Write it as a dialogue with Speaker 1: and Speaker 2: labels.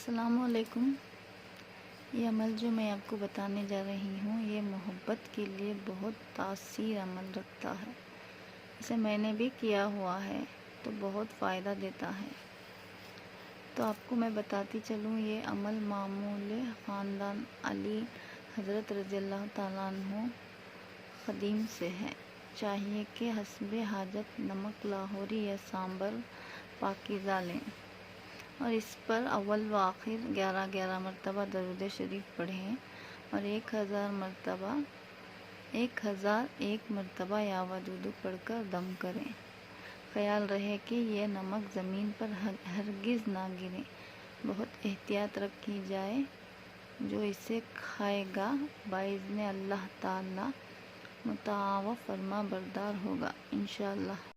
Speaker 1: السلام علیکم۔ یہ عمل جو میں آپ کو بتانے جا رہی ہوں یہ محبت کے لیے بہت تاثیر عمل رکھتا ہے۔ اسے میں نے بھی کیا ہوا ہے تو بہت فائدہ دیتا ہے۔ تو آپ کو میں بتاتی چلوں، یہ عمل معمول خاندان علی حضرت رضی اللہ تعالیٰ عنہ قدیم سے ہے۔ چاہیے کہ حسب حاجت نمک لاہوری یا سانبر پاکیزہ لیں اور اس پر اول و آخر 11 مرتبہ درود شریف پڑھیں اور 1001 مرتبہ یا ودود پڑھ کر دم کریں۔ خیال رہے کہ یہ نمک زمین پر ہرگز نہ گرے، بہت احتیاط رکھی جائے۔ جو اسے کھائے گا باذن اللہ تعالی مطاع و فرما بردار ہوگا انشاءاللہ۔